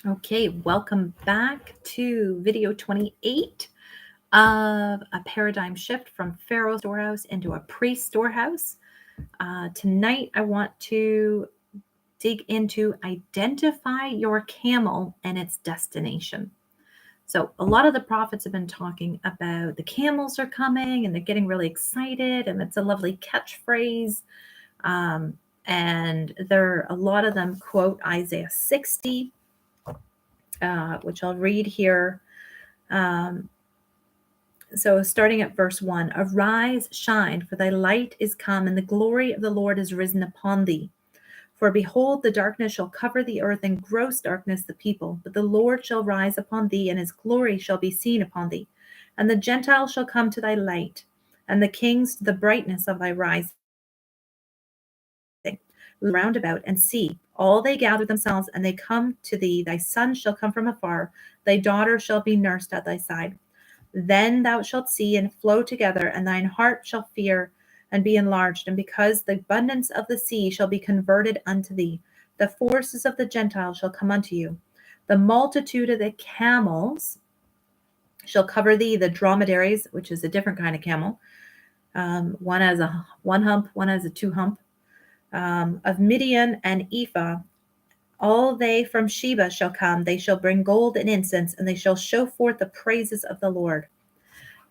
Okay, welcome back to video 28 of a paradigm shift from Pharaoh's storehouse into a priest storehouse. Tonight, I want to dig into identify your camel and its destination. So, a lot of the prophets have been talking about the camels are coming and they're getting really excited, and it's a lovely catchphrase. Um, and a lot of them quote Isaiah 60, which I'll read here. So starting at verse 1, arise, shine, for thy light is come, and the glory of the Lord is risen upon thee. For behold, the darkness shall cover the earth, and gross darkness the people. But the Lord shall rise upon thee, and his glory shall be seen upon thee. And the Gentiles shall come to thy light, and the kings to the brightness of thy rising. Look round about and see, all they gather themselves, and they come to thee. Thy son shall come from afar, thy daughter shall be nursed at thy side. Then thou shalt see and flow together, and thine heart shall fear and be enlarged. And because the abundance of the sea shall be converted unto thee, the forces of the Gentiles shall come unto you. The multitude of the camels shall cover thee, the dromedaries, which is a different kind of camel. One has a one hump, one has a two hump. Of Midian and Ephah, all they from Sheba shall come. They shall bring gold and incense, and they shall show forth the praises of the Lord.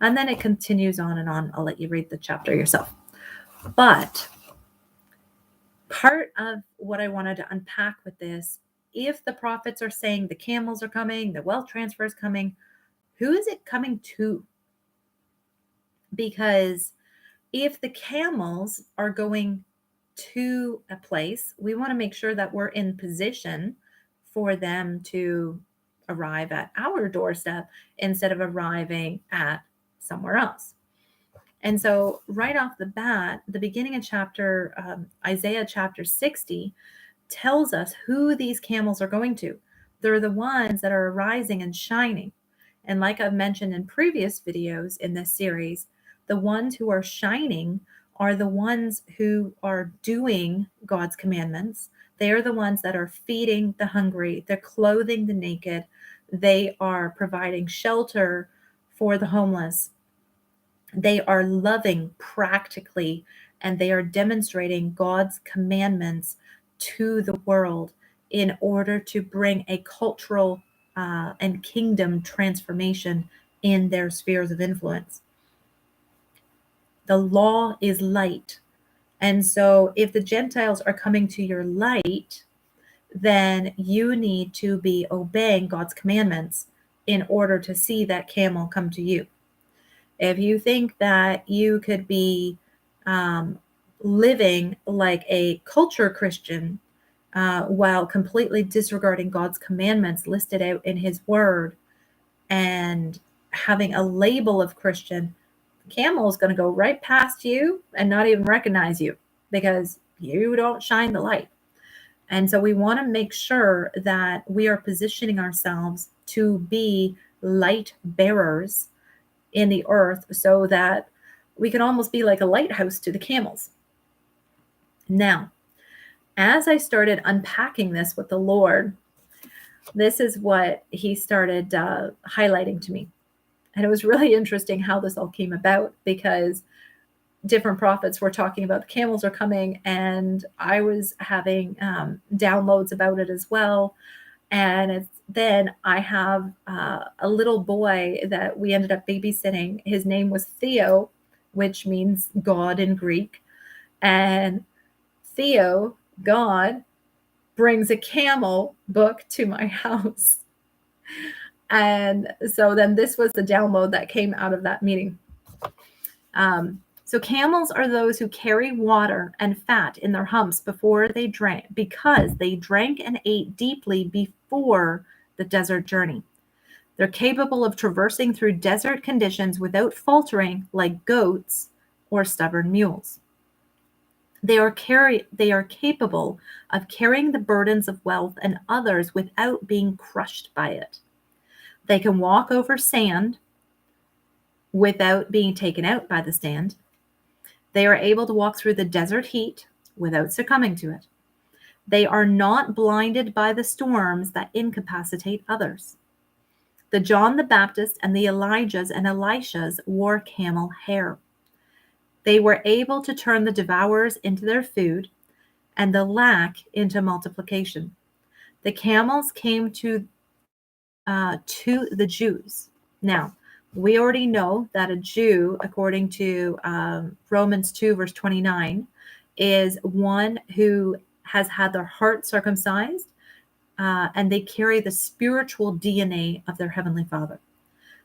And then it continues on and on. I'll let you read the chapter yourself. But part of what I wanted to unpack with this, if the prophets are saying the camels are coming, the wealth transfer is coming, who is it coming to? Because if the camels are going to a place, we want to make sure that we're in position for them to arrive at our doorstep instead of arriving at somewhere else. And so right off the bat, the beginning of Isaiah chapter 60 tells us who these camels are going to. They're the ones that are arising and shining. And like I've mentioned in previous videos in this series, the ones who are shining are the ones who are doing God's commandments. They are the ones that are feeding the hungry. They're clothing the naked. They are providing shelter for the homeless. They are loving practically, and they are demonstrating God's commandments to the world in order to bring a cultural and kingdom transformation in their spheres of influence. The law is light. And so if the Gentiles are coming to your light, then you need to be obeying God's commandments in order to see that camel come to you. If you think that you could be living like a culture Christian while completely disregarding God's commandments listed out in his word and having a label of Christian, camel is going to go right past you and not even recognize you because you don't shine the light. And so we want to make sure that we are positioning ourselves to be light bearers in the earth so that we can almost be like a lighthouse to the camels. Now, as I started unpacking this with the Lord, this is what he started highlighting to me. And it was really interesting how this all came about because different prophets were talking about the camels are coming, and I was having downloads about it as well. And then I have a little boy that we ended up babysitting. His name was Theo, which means God in Greek. And Theo, God, brings a camel book to my house. And so then this was the download that came out of that meeting. So camels are those who carry water and fat in their humps before they drank, because they drank and ate deeply before the desert journey. They're capable of traversing through desert conditions without faltering like goats or stubborn mules. They are capable of carrying the burdens of wealth and others without being crushed by it. They can walk over sand without being taken out by the sand. They are able to walk through the desert heat without succumbing to it. They are not blinded by the storms that incapacitate others. The John the Baptist and the Elijahs and Elishas wore camel hair. They were able to turn the devourers into their food and the lack into multiplication. The camels came to the Jews. Now, we already know that a Jew, according to Romans 2, verse 29, is one who has had their heart circumcised, and they carry the spiritual DNA of their Heavenly Father.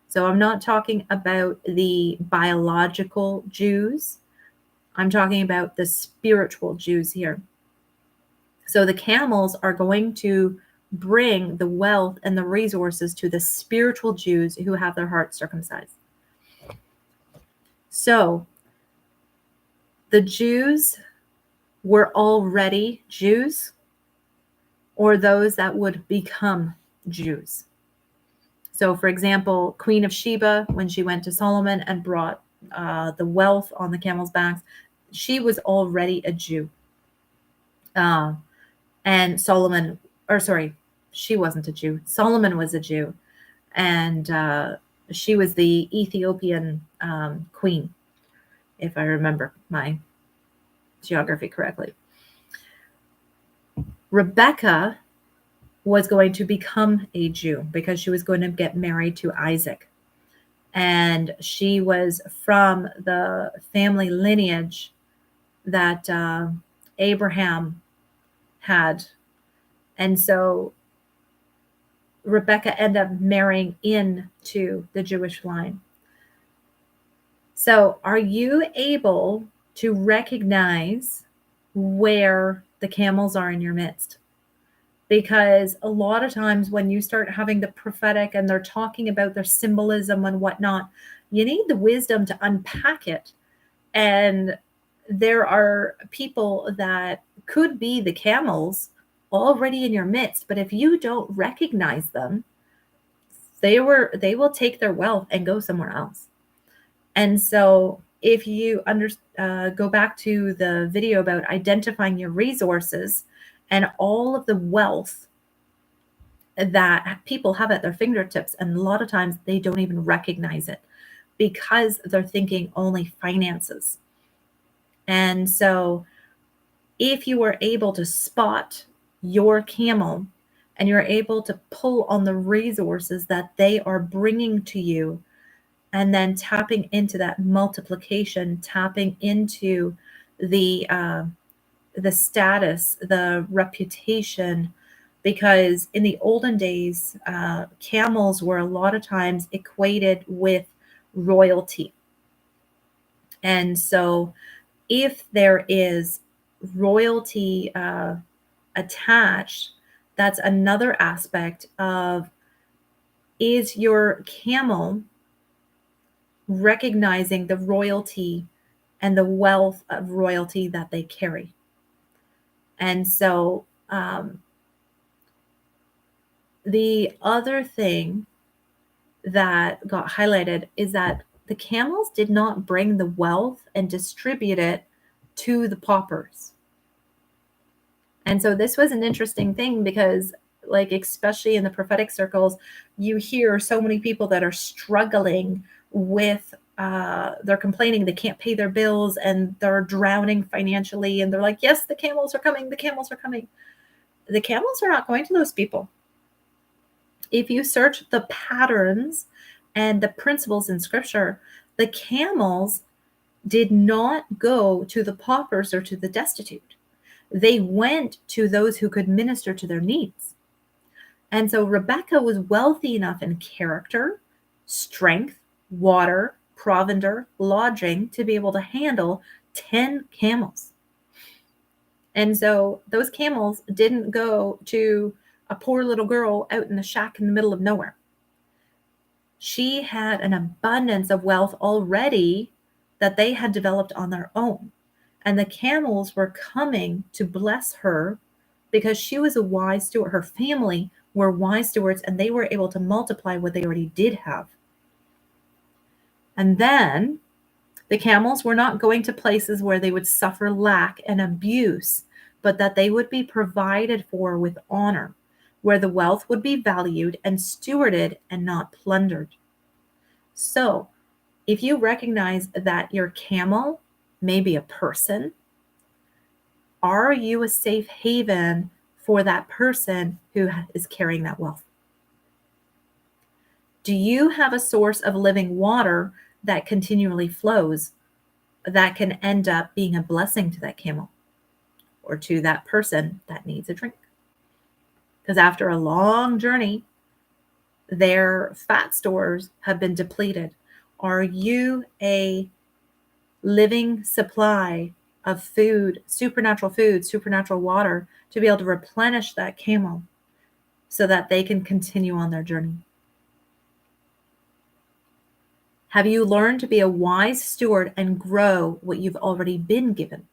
So I'm not talking about the biological Jews. I'm talking about the spiritual Jews here. So the camels are going to bring the wealth and the resources to the spiritual Jews who have their hearts circumcised. So the Jews were already Jews, or those that would become Jews. So, for example, Queen of Sheba, when she went to Solomon and brought the wealth on the camel's backs, she was already a Jew. And Solomon, or sorry, she wasn't a Jew. Solomon was a Jew. And she was the Ethiopian queen, if I remember my geography correctly. Rebecca was going to become a Jew because she was going to get married to Isaac. And she was from the family lineage that Abraham had. And so Rebecca ended up marrying into the Jewish line. So are you able to recognize where the camels are in your midst? Because a lot of times when you start having the prophetic and they're talking about their symbolism and whatnot, you need the wisdom to unpack it. And there are people that could be the camels already in your midst, but if you don't recognize them, they will take their wealth and go somewhere else. And so if you go back to the video about identifying your resources and all of the wealth that people have at their fingertips, and a lot of times they don't even recognize it because they're thinking only finances. And so if you are able to spot your camel and you're able to pull on the resources that they are bringing to you, and then tapping into that multiplication, tapping into the status, the reputation, because in the olden days, camels were a lot of times equated with royalty. And so if there is royalty attached, that's another aspect of, is your camel recognizing the royalty and the wealth of royalty that they carry? And so the other thing that got highlighted is that the camels did not bring the wealth and distribute it to the paupers. And so this was an interesting thing because, like, especially in the prophetic circles, you hear so many people that are struggling with, they're complaining they can't pay their bills and they're drowning financially. And they're like, yes, the camels are coming. The camels are coming. The camels are not going to those people. If you search the patterns and the principles in scripture, the camels did not go to the paupers or to the destitute. They went to those who could minister to their needs. And so Rebecca was wealthy enough in character, strength, water, provender, lodging to be able to handle 10 camels. And so those camels didn't go to a poor little girl out in the shack in the middle of nowhere. She had an abundance of wealth already that they had developed on their own. And the camels were coming to bless her because she was a wise steward. Her family were wise stewards, and they were able to multiply what they already did have. And then the camels were not going to places where they would suffer lack and abuse but that they would be provided for with honor, where the wealth would be valued and stewarded and not plundered. So, if you recognize that your camel may be a person, are you a safe haven for that person who is carrying that wealth? Do you have a source of living water that continually flows that can end up being a blessing to that camel or to that person that needs a drink? Because after a long journey, their fat stores have been depleted. Are you a living supply of food, supernatural water to be able to replenish that camel so that they can continue on their journey? Have you learned to be a wise steward and grow what you've already been given?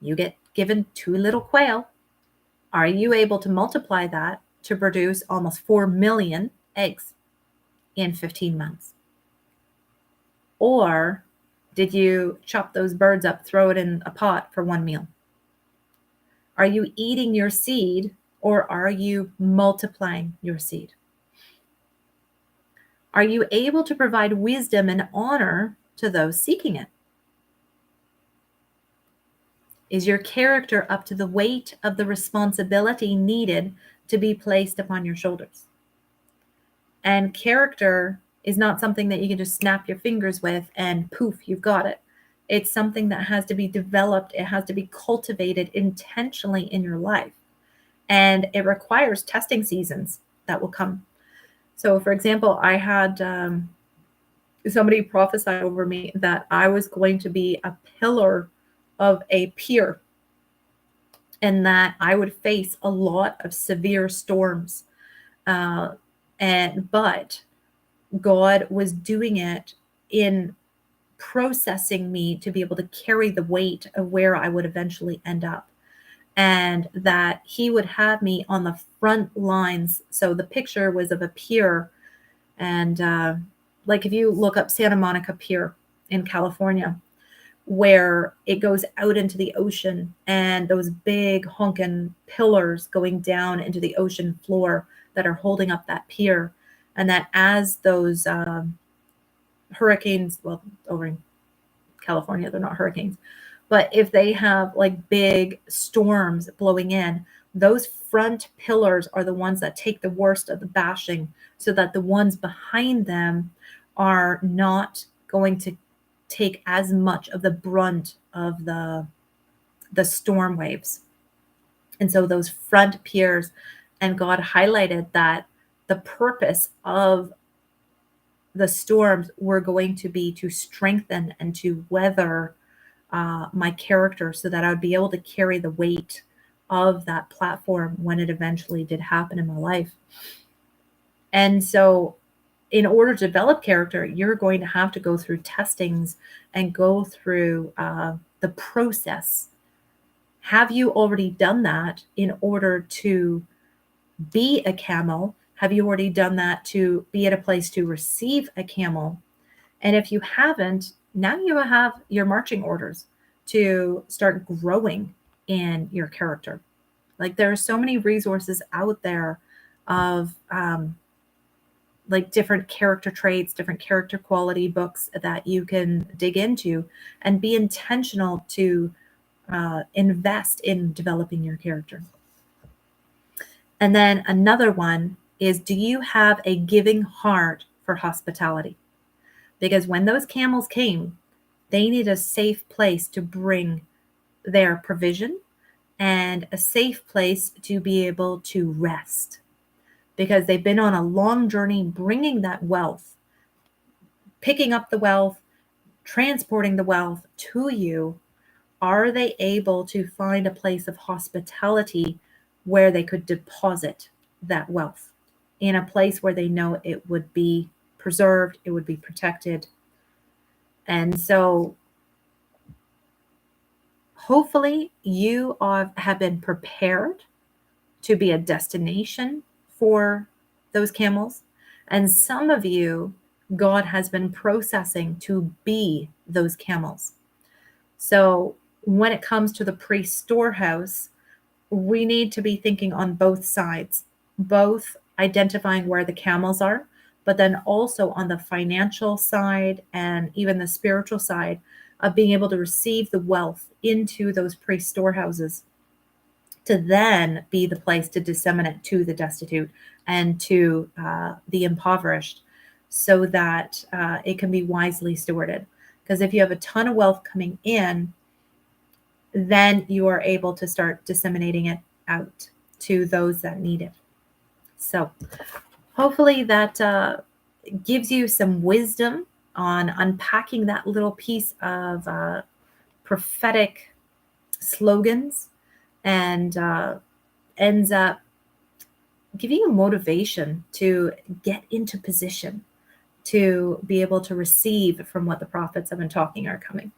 You get given 2 little quail. Are you able to multiply that to produce almost 4 million eggs in 15 months? Or did you chop those birds up, throw it in a pot for one meal? Are you eating your seed or are you multiplying your seed? Are you able to provide wisdom and honor to those seeking it? Is your character up to the weight of the responsibility needed to be placed upon your shoulders? And character is not something that you can just snap your fingers with and poof, you've got it. It's something that has to be developed. It has to be cultivated intentionally in your life. And it requires testing seasons that will come. So, for example, I had somebody prophesy over me that I was going to be a pillar of a pier and that I would face a lot of severe storms. But God was doing it in processing me to be able to carry the weight of where I would eventually end up. And that he would have me on the front lines. So the picture was of a pier. And like if you look up Santa Monica Pier in California, where it goes out into the ocean and those big honking pillars going down into the ocean floor that are holding up that pier. And that as those hurricanes, well, over in California, they're not hurricanes, but if they have like big storms blowing in, those front pillars are the ones that take the worst of the bashing so that the ones behind them are not going to take as much of the brunt of the storm waves. And so those front piers, and God highlighted that the purpose of the storms were going to be to strengthen and to weather my character so that I would be able to carry the weight of that platform when it eventually did happen in my life. And so in order to develop character, you're going to have to go through testings and go through the process. Have you already done that in order to be a camel? Have you already done that to be at a place to receive a camel? And if you haven't, now you have your marching orders to start growing in your character. Like there are so many resources out there of like different character traits, different character quality books that you can dig into and be intentional to invest in developing your character. And then another one is, do you have a giving heart for hospitality? Because when those camels came, they need a safe place to bring their provision and a safe place to be able to rest. Because they've been on a long journey bringing that wealth, picking up the wealth, transporting the wealth to you. Are they able to find a place of hospitality where they could deposit that wealth in a place where they know it would be preserved, it would be protected? And so hopefully you have been prepared to be a destination for those camels. And some of you, God has been processing to be those camels. So when it comes to the priest storehouse, we need to be thinking on both sides, both identifying where the camels are, but then also on the financial side and even the spiritual side of being able to receive the wealth into those priest storehouses to then be the place to disseminate to the destitute and to the impoverished so that it can be wisely stewarded. Because if you have a ton of wealth coming in, then you are able to start disseminating it out to those that need it. So hopefully that gives you some wisdom on unpacking that little piece of prophetic slogans and ends up giving you motivation to get into position to be able to receive from what the prophets have been talking are coming.